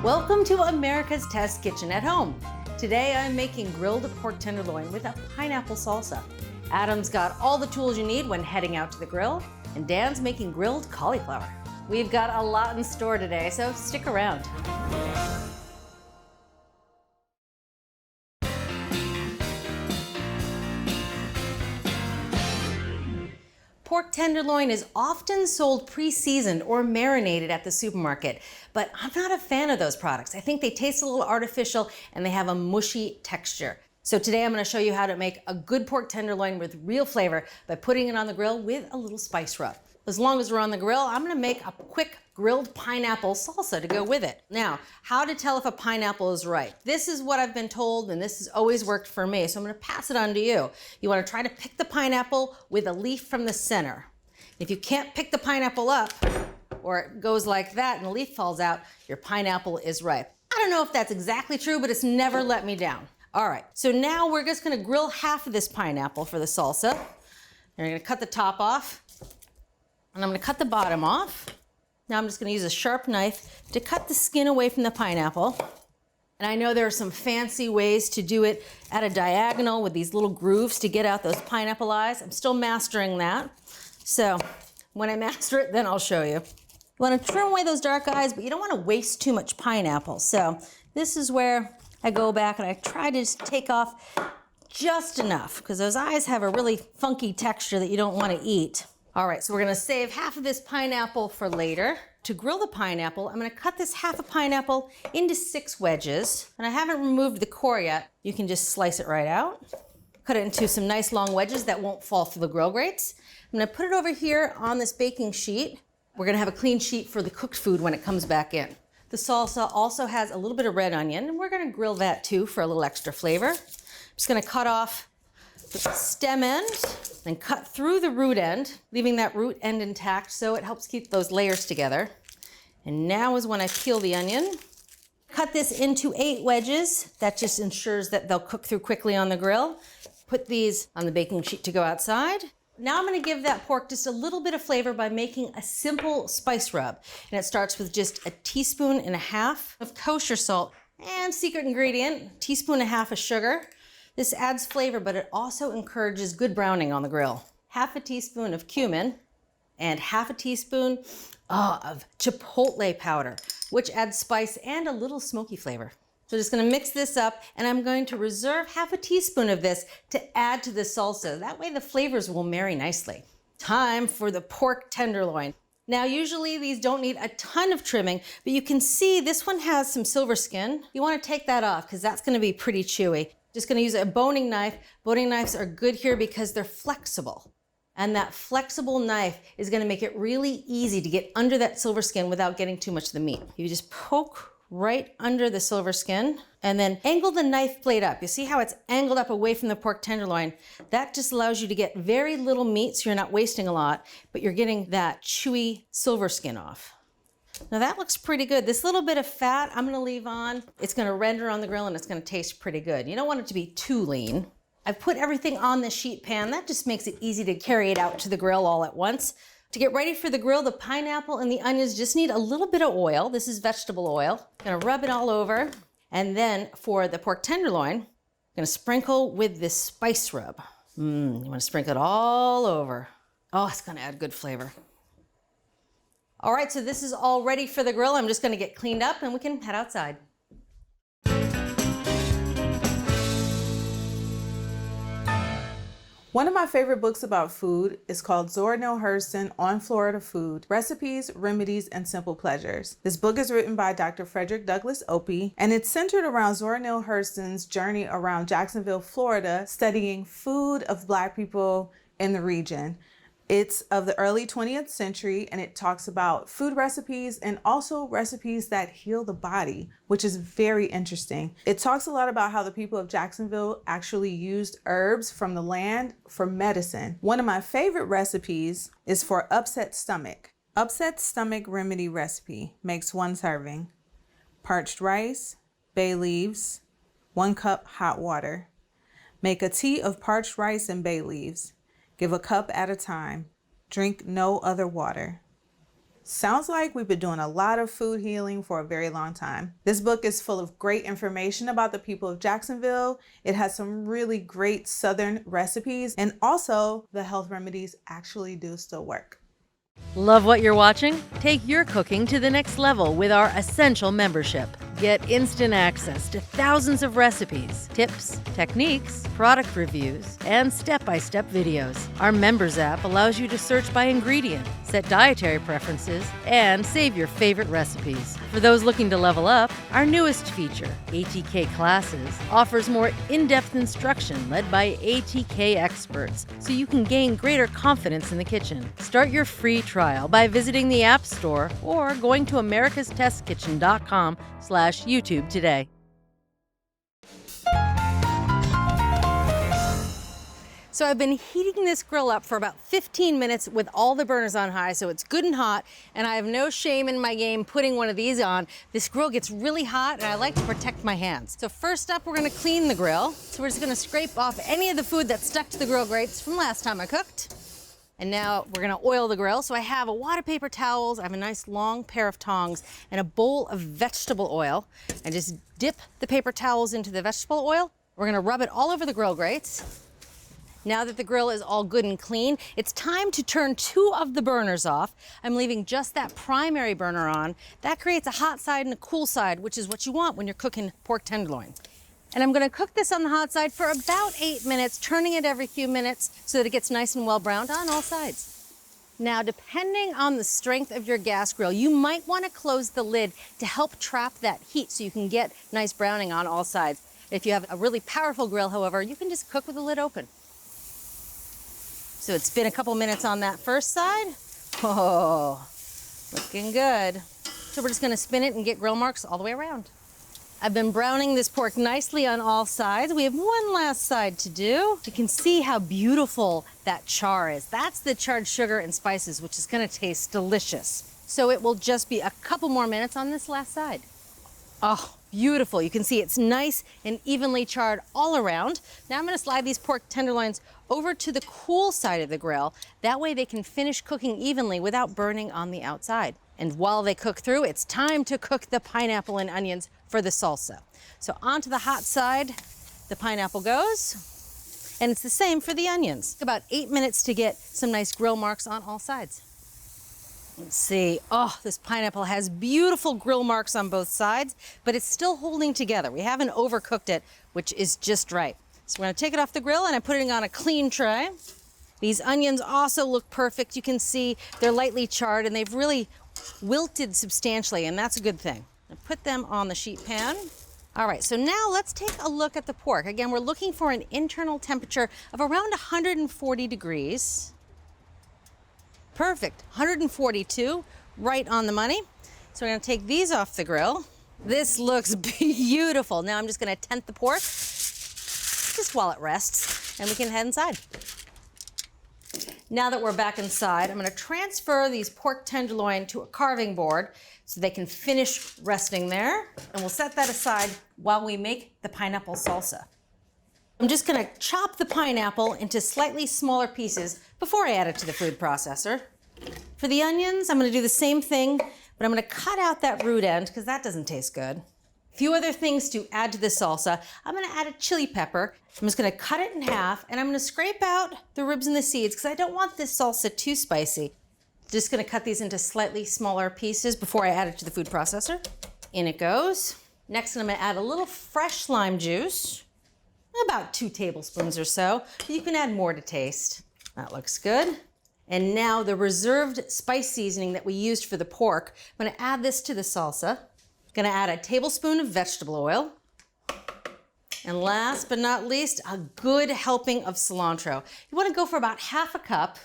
Welcome to America's Test Kitchen at Home. Today I'm making grilled pork tenderloin with a pineapple salsa. Adam's got all the tools you need when heading out to the grill, and Dan's making grilled cauliflower. We've got a lot in store today, so stick around. Pork tenderloin is often sold pre-seasoned or marinated at the supermarket, but I'm not a fan of those products. I think they taste a little artificial and they have a mushy texture. So today I'm going to show you how to make a good pork tenderloin with real flavor by putting it on the grill with a little spice rub. As long as we're on the grill, I'm going to make a quick grilled pineapple salsa to go with it. Now, how to tell if a pineapple is ripe? This is what I've been told, and this has always worked for me, so I'm going to pass it on to you. You want to try to pick the pineapple with a leaf from the center. If you can't pick the pineapple up, or it goes like that and the leaf falls out, your pineapple is ripe. I don't know if that's exactly true, but it's never let me down. All right, so now we're just going to grill half of this pineapple for the salsa. And we're going to cut the top off. And I'm going to cut the bottom off. Now I'm just going to use a sharp knife to cut the skin away from the pineapple. And I know there are some fancy ways to do it at a diagonal with these little grooves to get out those pineapple eyes. I'm still mastering that. So when I master it, then I'll show you. You want to trim away those dark eyes, but you don't want to waste too much pineapple. So this is where I go back and I try to just take off just enough because those eyes have a really funky texture that you don't want to eat. All right, so we're gonna save half of this pineapple for later. To grill the pineapple, I'm gonna cut this half a pineapple into 6 wedges, and I haven't removed the core yet. You can just slice it right out. Cut it into some nice long wedges that won't fall through the grill grates. I'm gonna put it over here on this baking sheet. We're gonna have a clean sheet for the cooked food when it comes back in. The salsa also has a little bit of red onion, and we're gonna grill that too for a little extra flavor. I'm just gonna cut off the stem end, then cut through the root end, leaving that root end intact so it helps keep those layers together. And now is when I peel the onion. Cut this into 8 wedges. That just ensures that they'll cook through quickly on the grill. Put these on the baking sheet to go outside. Now I'm gonna give that pork just a little bit of flavor by making a simple spice rub. And it starts with just a teaspoon and a half of kosher salt and secret ingredient, teaspoon and a half of sugar. This adds flavor, but it also encourages good browning on the grill. Half a teaspoon of cumin and half a teaspoon of chipotle powder, which adds spice and a little smoky flavor. So just gonna mix this up, and I'm going to reserve half a teaspoon of this to add to the salsa. That way the flavors will marry nicely. Time for the pork tenderloin. Now, usually these don't need a ton of trimming, but you can see this one has some silver skin. You wanna take that off because that's gonna be pretty chewy. Just gonna use a boning knife. Boning knives are good here because they're flexible. And that flexible knife is gonna make it really easy to get under that silver skin without getting too much of the meat. You just poke right under the silver skin and then angle the knife blade up. You see how it's angled up away from the pork tenderloin? That just allows you to get very little meat so you're not wasting a lot, but you're getting that chewy silver skin off. Now that looks pretty good. This little bit of fat I'm gonna leave on. It's gonna render on the grill and it's gonna taste pretty good. You don't want it to be too lean. I've put everything on the sheet pan. That just makes it easy to carry it out to the grill all at once. To get ready for the grill, the pineapple and the onions just need a little bit of oil. This is vegetable oil. I'm gonna rub it all over. And then for the pork tenderloin, I'm gonna sprinkle with this spice rub. You wanna sprinkle it all over. Oh, it's gonna add good flavor. All right, so this is all ready for the grill. I'm just gonna get cleaned up and we can head outside. One of my favorite books about food is called Zora Neale Hurston On Florida Food, Recipes, Remedies, and Simple Pleasures. This book is written by Dr. Frederick Douglass Opie, and it's centered around Zora Neale Hurston's journey around Jacksonville, Florida, studying food of Black people in the region. It's of the early 20th century, and it talks about food recipes and also recipes that heal the body, which is very interesting. It talks a lot about how the people of Jacksonville actually used herbs from the land for medicine. One of my favorite recipes is for upset stomach. Upset stomach remedy recipe makes 1 serving. Parched rice, bay leaves, 1 cup hot water. Make a tea of parched rice and bay leaves. Give a cup at a time. Drink no other water. Sounds like we've been doing a lot of food healing for a very long time. This book is full of great information about the people of Jacksonville. It has some really great Southern recipes, and also the health remedies actually do still work. Love what you're watching? Take your cooking to the next level with our Essential membership. Get instant access to thousands of recipes, tips, techniques, product reviews, and step-by-step videos. Our Members app allows you to search by ingredient, set dietary preferences, and save your favorite recipes. For those looking to level up, our newest feature, ATK Classes, offers more in-depth instruction led by ATK experts, so you can gain greater confidence in the kitchen. Start your free trial by visiting the App Store or going to americastestkitchen.com/YouTube today. So I've been heating this grill up for about 15 minutes with all the burners on high, so it's good and hot, and I have no shame in my game putting one of these on. This grill gets really hot, and I like to protect my hands. So first up, we're gonna clean the grill. So we're just gonna scrape off any of the food that stuck to the grill grates from last time I cooked. And now we're gonna oil the grill. So I have a wad of paper towels, I have a nice long pair of tongs, and a bowl of vegetable oil. And just dip the paper towels into the vegetable oil. We're gonna rub it all over the grill grates. Now that the grill is all good and clean, it's time to turn 2 of the burners off. I'm leaving just that primary burner on. That creates a hot side and a cool side, which is what you want when you're cooking pork tenderloin. And I'm gonna cook this on the hot side for about 8 minutes, turning it every few minutes so that it gets nice and well browned on all sides. Now, depending on the strength of your gas grill, you might wanna close the lid to help trap that heat so you can get nice browning on all sides. If you have a really powerful grill, however, you can just cook with the lid open. So it's been a couple minutes on that first side. Oh, looking good. So we're just gonna spin it and get grill marks all the way around. I've been browning this pork nicely on all sides. We have one last side to do. You can see how beautiful that char is. That's the charred sugar and spices, which is gonna taste delicious. So it will just be a couple more minutes on this last side. Oh, beautiful. You can see it's nice and evenly charred all around. Now I'm gonna slide these pork tenderloins over to the cool side of the grill. That way they can finish cooking evenly without burning on the outside. And while they cook through, it's time to cook the pineapple and onions for the salsa. So onto the hot side, the pineapple goes. And it's the same for the onions. About 8 minutes to get some nice grill marks on all sides. Let's see, oh, this pineapple has beautiful grill marks on both sides, but it's still holding together. We haven't overcooked it, which is just right. So we're gonna take it off the grill and I'm putting it on a clean tray. These onions also look perfect. You can see they're lightly charred and they've really wilted substantially, and that's a good thing. I'll put them on the sheet pan. All right, so now let's take a look at the pork. Again, we're looking for an internal temperature of around 140 degrees. Perfect, 142, right on the money. So we're gonna take these off the grill. This looks beautiful. Now I'm just gonna tent the pork, just while it rests, and we can head inside. Now that we're back inside, I'm gonna transfer these pork tenderloin to a carving board so they can finish resting there, and we'll set that aside while we make the pineapple salsa. I'm just gonna chop the pineapple into slightly smaller pieces before I add it to the food processor. For the onions, I'm gonna do the same thing, but I'm gonna cut out that root end because that doesn't taste good. A few other things to add to the salsa. I'm gonna add a chili pepper. I'm just gonna cut it in half, and I'm gonna scrape out the ribs and the seeds because I don't want this salsa too spicy. Just gonna cut these into slightly smaller pieces before I add it to the food processor. In it goes. Next, I'm gonna add a little fresh lime juice, about 2 tablespoons or so. You can add more to taste. That looks good. And now the reserved spice seasoning that we used for the pork, I'm gonna add this to the salsa. Gonna add a tablespoon of vegetable oil. And last but not least, a good helping of cilantro. You wanna go for about half a cup,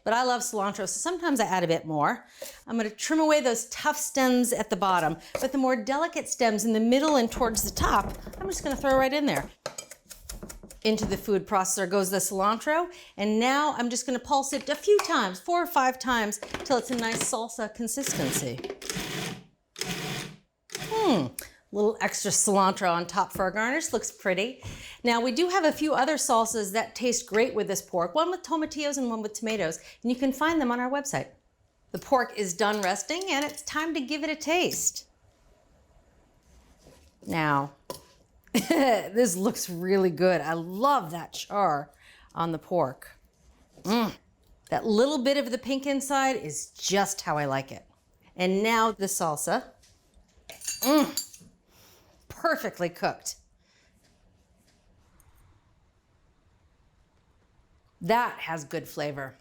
but I love cilantro, so sometimes I add a bit more. I'm gonna trim away those tough stems at the bottom, but the more delicate stems in the middle and towards the top, I'm just gonna throw right in there. Into the food processor goes the cilantro, and now I'm just gonna pulse it a few times, 4 or 5 times, till it's a nice salsa consistency. Little extra cilantro on top for our garnish, looks pretty. Now we do have a few other salsas that taste great with this pork, one with tomatillos and one with tomatoes, and you can find them on our website. The pork is done resting and it's time to give it a taste. Now, this looks really good. I love that char on the pork. That little bit of the pink inside is just how I like it. And now the salsa. Perfectly cooked. That has good flavor.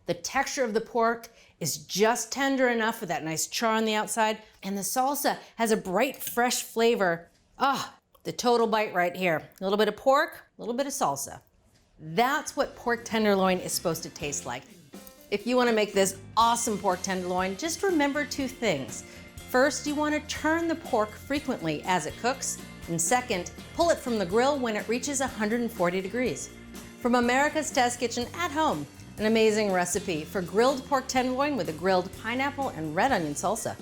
The texture of the pork is just tender enough with that nice char on the outside, and the salsa has a bright, fresh flavor. The total bite right here. A little bit of pork, a little bit of salsa. That's what pork tenderloin is supposed to taste like. If you want to make this awesome pork tenderloin, just remember two things. First, you want to turn the pork frequently as it cooks, and second, pull it from the grill when it reaches 140 degrees. From America's Test Kitchen at home, an amazing recipe for grilled pork tenderloin with a grilled pineapple and red onion salsa.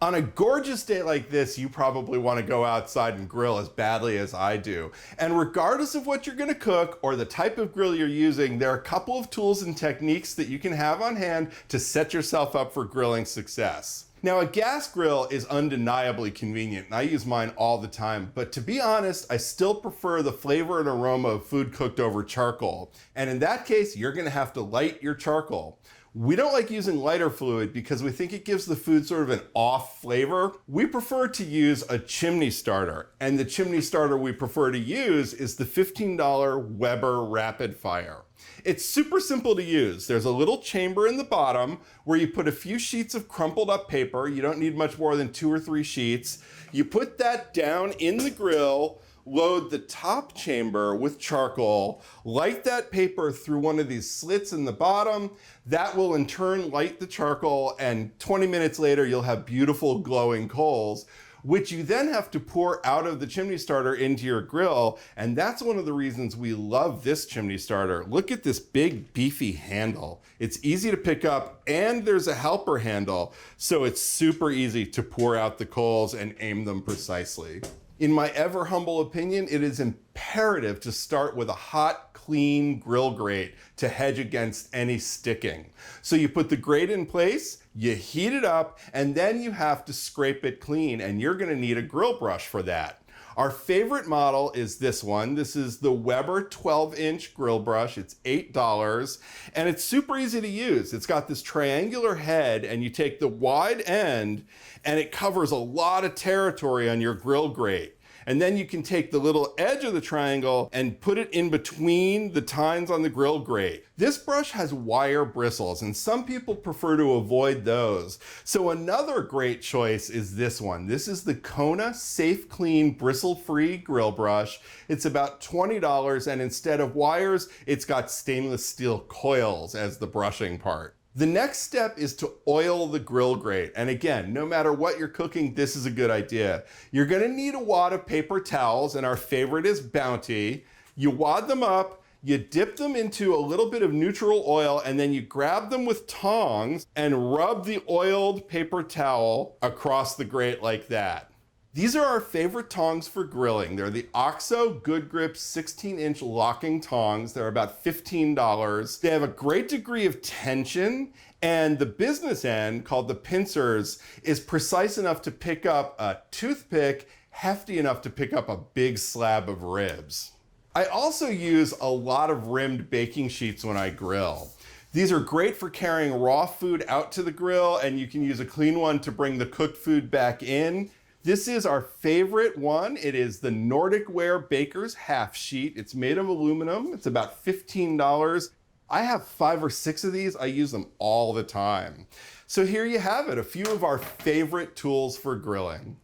On a gorgeous day like this, you probably want to go outside and grill as badly as I do. And regardless of what you're going to cook or the type of grill you're using, there are a couple of tools and techniques that you can have on hand to set yourself up for grilling success. Now, a gas grill is undeniably convenient, and I use mine all the time, but to be honest, I still prefer the flavor and aroma of food cooked over charcoal. And in that case, you're going to have to light your charcoal. We don't like using lighter fluid because we think it gives the food sort of an off flavor. We prefer to use a chimney starter, and the chimney starter we prefer to use is the $15 Weber Rapid Fire. It's super simple to use. There's a little chamber in the bottom where you put a few sheets of crumpled up paper. You don't need much more than 2 or 3 sheets. You put that down in the grill, load the top chamber with charcoal, light that paper through one of these slits in the bottom. That will in turn light the charcoal, and 20 minutes later you'll have beautiful glowing coals, which you then have to pour out of the chimney starter into your grill. And that's one of the reasons we love this chimney starter. Look at this big beefy handle. It's easy to pick up, and there's a helper handle, so it's super easy to pour out the coals and aim them precisely. In my ever humble opinion, it is imperative to start with a hot, clean grill grate to hedge against any sticking. So you put the grate in place, you heat it up, and then you have to scrape it clean, and you're gonna need a grill brush for that. Our favorite model is this one. This is the Weber 12-inch grill brush. It's $8, and it's super easy to use. It's got this triangular head, and you take the wide end, and it covers a lot of territory on your grill grate. And then you can take the little edge of the triangle and put it in between the tines on the grill grate. This brush has wire bristles, and some people prefer to avoid those. So another great choice is this one. This is the Kona Safe Clean Bristle-Free Grill Brush. It's about $20, and instead of wires, it's got stainless steel coils as the brushing part. The next step is to oil the grill grate. And again, no matter what you're cooking, this is a good idea. You're gonna need a wad of paper towels, and our favorite is Bounty. You wad them up, you dip them into a little bit of neutral oil, and then you grab them with tongs and rub the oiled paper towel across the grate like that. These are our favorite tongs for grilling. They're the OXO Good Grip 16-inch locking tongs. They're about $15. They have a great degree of tension, and the business end, called the pincers, is precise enough to pick up a toothpick, hefty enough to pick up a big slab of ribs. I also use a lot of rimmed baking sheets when I grill. These are great for carrying raw food out to the grill, and you can use a clean one to bring the cooked food back in. This is our favorite one. It is the Nordic Ware Baker's Half Sheet. It's made of aluminum. It's about $15. I have 5 or 6 of these. I use them all the time. So here you have it, a few of our favorite tools for grilling.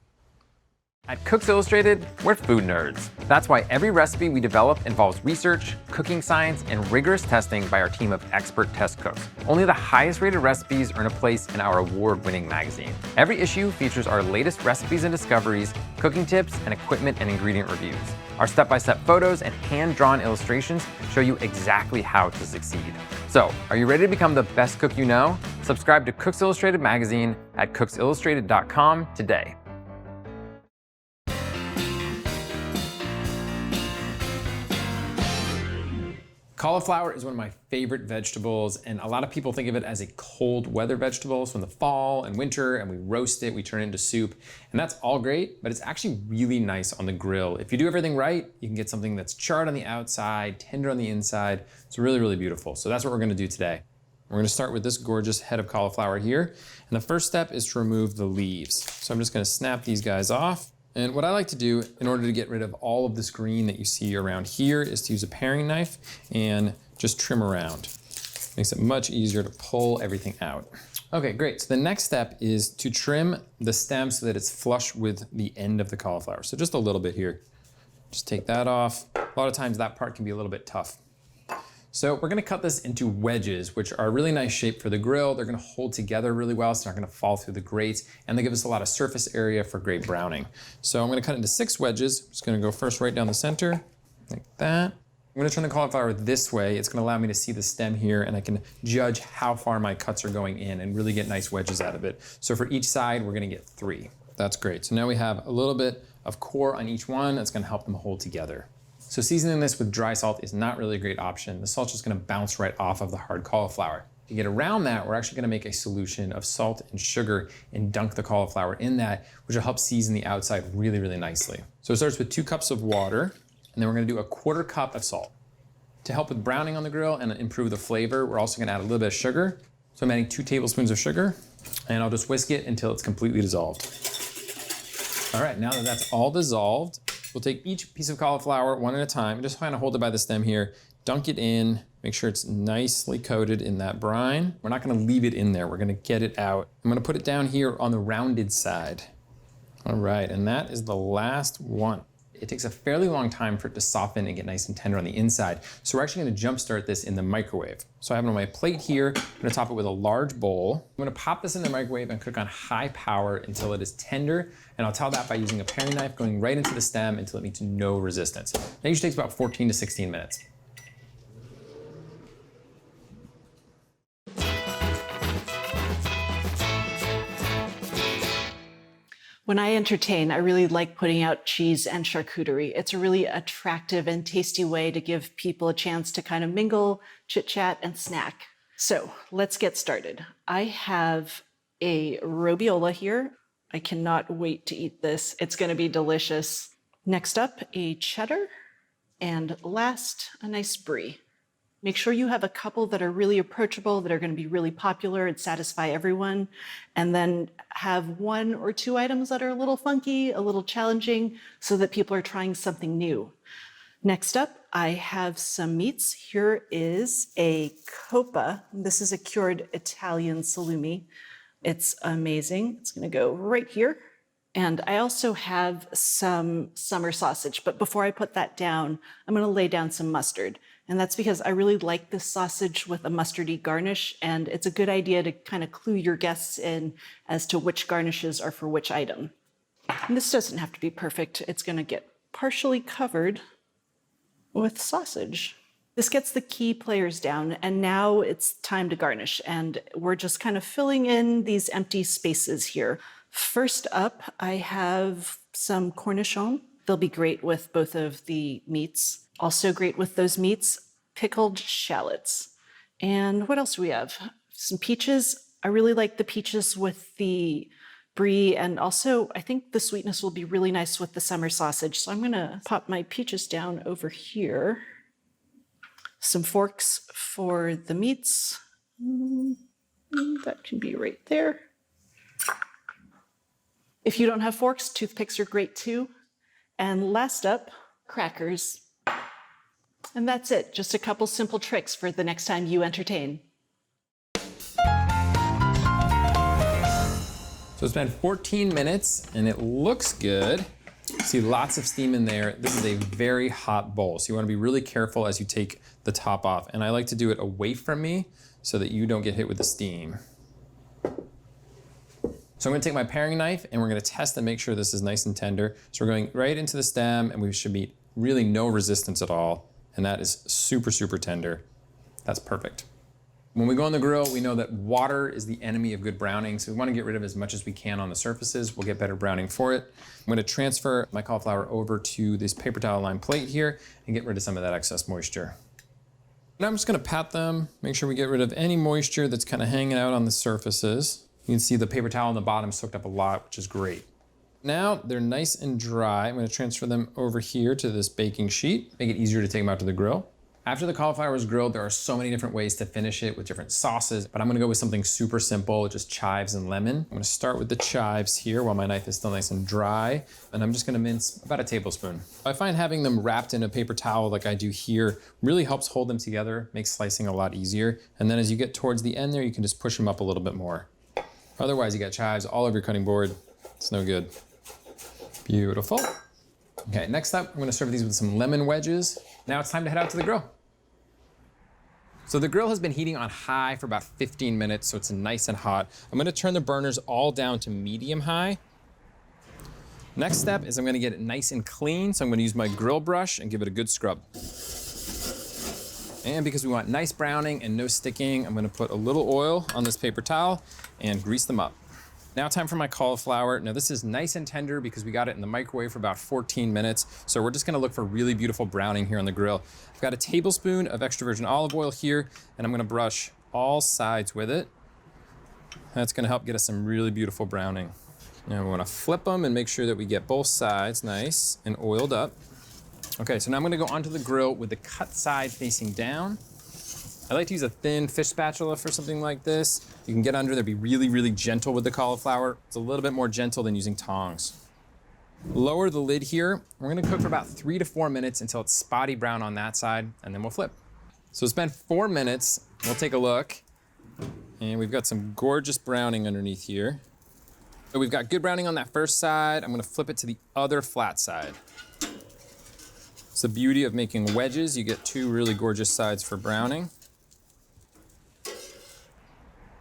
At Cooks Illustrated, we're food nerds. That's why every recipe we develop involves research, cooking science, and rigorous testing by our team of expert test cooks. Only the highest rated recipes earn a place in our award-winning magazine. Every issue features our latest recipes and discoveries, cooking tips, and equipment and ingredient reviews. Our step-by-step photos and hand-drawn illustrations show you exactly how to succeed. So, are you ready to become the best cook you know? Subscribe to Cooks Illustrated magazine at cooksillustrated.com today. Cauliflower is one of my favorite vegetables, and a lot of people think of it as a cold weather vegetable. So in the fall and winter, and we roast it, we turn it into soup, and that's all great, but it's actually really nice on the grill. If you do everything right, you can get something that's charred on the outside, tender on the inside. It's really, really beautiful. So that's what we're gonna do today. We're gonna start with this gorgeous head of cauliflower here. And the first step is to remove the leaves. So I'm just gonna snap these guys off. And what I like to do in order to get rid of all of this green that you see around here is to use a paring knife and just trim around. Makes it much easier to pull everything out. Okay, great. So the next step is to trim the stem so that it's flush with the end of the cauliflower. So just a little bit here. Just take that off. A lot of times that part can be a little bit tough. So we're gonna cut this into wedges, which are a really nice shape for the grill. They're gonna hold together really well, so they're not gonna fall through the grate, and they give us a lot of surface area for great browning. So I'm gonna cut into 6 wedges. I'm just gonna go first right down the center, like that. I'm gonna turn the cauliflower this way. It's gonna allow me to see the stem here, and I can judge how far my cuts are going in and really get nice wedges out of it. So for each side, we're gonna get 3. That's great. So now we have a little bit of core on each one. That's gonna help them hold together. So seasoning this with dry salt is not really a great option. The salt's just gonna bounce right off of the hard cauliflower. To get around that, we're actually gonna make a solution of salt and sugar and dunk the cauliflower in that, which will help season the outside really, really nicely. So it starts with 2 cups of water, and then we're gonna do a 1/4 cup of salt. To help with browning on the grill and improve the flavor, we're also gonna add a little bit of sugar. So I'm adding 2 tablespoons of sugar, and I'll just whisk it until it's completely dissolved. All right, now that that's all dissolved, we'll take each piece of cauliflower one at a time, just kind of hold it by the stem here, dunk it in, make sure it's nicely coated in that brine. We're not gonna leave it in there, we're gonna get it out. I'm gonna put it down here on the rounded side. All right, and that is the last one. It takes a fairly long time for it to soften and get nice and tender on the inside. So we're actually gonna jumpstart this in the microwave. So I have it on my plate here. I'm gonna top it with a large bowl. I'm gonna pop this in the microwave and cook on high power until it is tender. And I'll tell that by using a paring knife, going right into the stem until it meets no resistance. That usually takes about 14 to 16 minutes. When I entertain, I really like putting out cheese and charcuterie. It's a really attractive and tasty way to give people a chance to kind of mingle, chit-chat, and snack. So let's get started. I have a robiola here. I cannot wait to eat this. It's gonna be delicious. Next up, a cheddar, and last, a nice brie. Make sure you have a couple that are really approachable, that are going to be really popular and satisfy everyone, and then have 1 or 2 items that are a little funky, a little challenging, so that people are trying something new. Next up, I have some meats. Here is a coppa. This is a cured Italian salumi. It's amazing. It's going to go right here. And I also have some summer sausage, but before I put that down, I'm going to lay down some mustard. And that's because I really like this sausage with a mustardy garnish, and it's a good idea to kind of clue your guests in as to which garnishes are for which item. And this doesn't have to be perfect. It's going to get partially covered with sausage. This gets the key players down, and now it's time to garnish. And we're just kind of filling in these empty spaces here. First up, I have some cornichons. They'll be great with both of the meats. Also great with those meats, pickled shallots. And what else do we have? Some peaches. I really like the peaches with the brie, and also I think the sweetness will be really nice with the summer sausage. So I'm gonna pop my peaches down over here. Some forks for the meats. That can be right there. If you don't have forks, toothpicks are great too. And last up, crackers. And that's it, just a couple simple tricks for the next time you entertain. So it's been 14 minutes and it looks good. See lots of steam in there. This is a very hot bowl, so you wanna be really careful as you take the top off. And I like to do it away from me so that you don't get hit with the steam. So I'm gonna take my paring knife and we're gonna test and make sure this is nice and tender. So we're going right into the stem and we should meet really no resistance at all. And that is super, super tender. That's perfect. When we go on the grill, we know that water is the enemy of good browning, so we wanna get rid of as much as we can on the surfaces. We'll get better browning for it. I'm gonna transfer my cauliflower over to this paper towel lined plate here and get rid of some of that excess moisture. And I'm just gonna pat them, make sure we get rid of any moisture that's kind of hanging out on the surfaces. You can see the paper towel on the bottom soaked up a lot, which is great. Now they're nice and dry. I'm gonna transfer them over here to this baking sheet, make it easier to take them out to the grill. After the cauliflower is grilled, there are so many different ways to finish it with different sauces, but I'm gonna go with something super simple, just chives and lemon. I'm gonna start with the chives here while my knife is still nice and dry, and I'm just gonna mince about a tablespoon. I find having them wrapped in a paper towel like I do here really helps hold them together, makes slicing a lot easier, and then as you get towards the end there, you can just push them up a little bit more. Otherwise, you got chives all over your cutting board. It's no good. Beautiful. Okay, next up, I'm gonna serve these with some lemon wedges. Now it's time to head out to the grill. So the grill has been heating on high for about 15 minutes, so it's nice and hot. I'm gonna turn the burners all down to medium high. Next step is I'm gonna get it nice and clean, so I'm gonna use my grill brush and give it a good scrub. And because we want nice browning and no sticking, I'm gonna put a little oil on this paper towel and grease them up. Now time for my cauliflower. Now this is nice and tender because we got it in the microwave for about 14 minutes. So we're just gonna look for really beautiful browning here on the grill. I've got a tablespoon of extra virgin olive oil here, and I'm gonna brush all sides with it. That's gonna help get us some really beautiful browning. Now we wanna flip them and make sure that we get both sides nice and oiled up. Okay, so now I'm gonna go onto the grill with the cut side facing down. I like to use a thin fish spatula for something like this. You can get under there, be really, really gentle with the cauliflower. It's a little bit more gentle than using tongs. Lower the lid here. We're gonna cook for about 3 to 4 minutes until it's spotty brown on that side, and then we'll flip. So it's been 4 minutes. We'll take a look. And we've got some gorgeous browning underneath here. So we've got good browning on that first side. I'm gonna flip it to the other flat side. It's the beauty of making wedges. You get 2 really gorgeous sides for browning.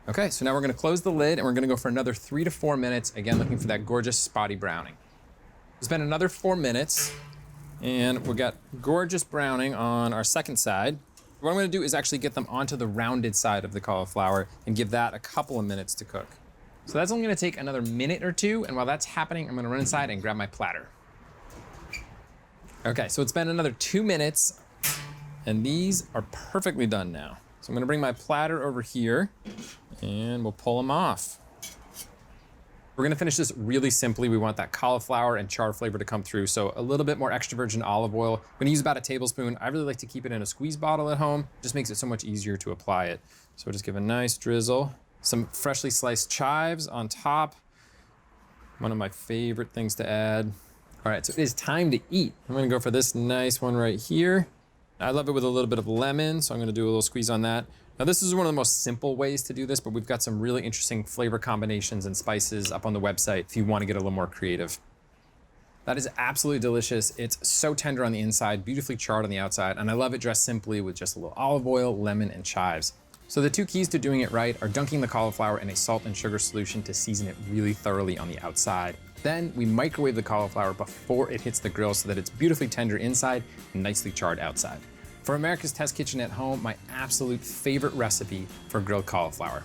Okay, so now we're gonna close the lid and we're gonna go for another 3 to 4 minutes, again, looking for that gorgeous spotty browning. It's been another 4 minutes and we've got gorgeous browning on our second side. What I'm gonna do is actually get them onto the rounded side of the cauliflower and give that a couple of minutes to cook. So that's only gonna take another minute or 2, and while that's happening, I'm gonna run inside and grab my platter. Okay, so it's been another 2 minutes and these are perfectly done now. So I'm gonna bring my platter over here and we'll pull them off. We're gonna finish this really simply. We want that cauliflower and char flavor to come through. So a little bit more extra virgin olive oil. I'm gonna use about a tablespoon. I really like to keep it in a squeeze bottle at home. Just makes it so much easier to apply it. So we'll just give a nice drizzle. Some freshly sliced chives on top. One of my favorite things to add. All right, so it is time to eat. I'm gonna go for this nice one right here. I love it with a little bit of lemon, so I'm gonna do a little squeeze on that. Now this is one of the most simple ways to do this, but we've got some really interesting flavor combinations and spices up on the website if you wanna get a little more creative. That is absolutely delicious. It's so tender on the inside, beautifully charred on the outside, and I love it dressed simply with just a little olive oil, lemon, and chives. So the 2 keys to doing it right are dunking the cauliflower in a salt and sugar solution to season it really thoroughly on the outside. Then we microwave the cauliflower before it hits the grill so that it's beautifully tender inside and nicely charred outside. For America's Test Kitchen at Home, my absolute favorite recipe for grilled cauliflower.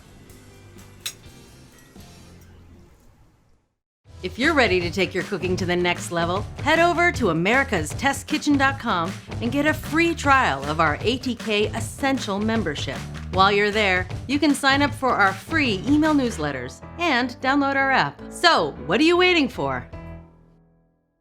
If you're ready to take your cooking to the next level, head over to americastestkitchen.com and get a free trial of our ATK Essential membership. While you're there, you can sign up for our free email newsletters and download our app. So, what are you waiting for?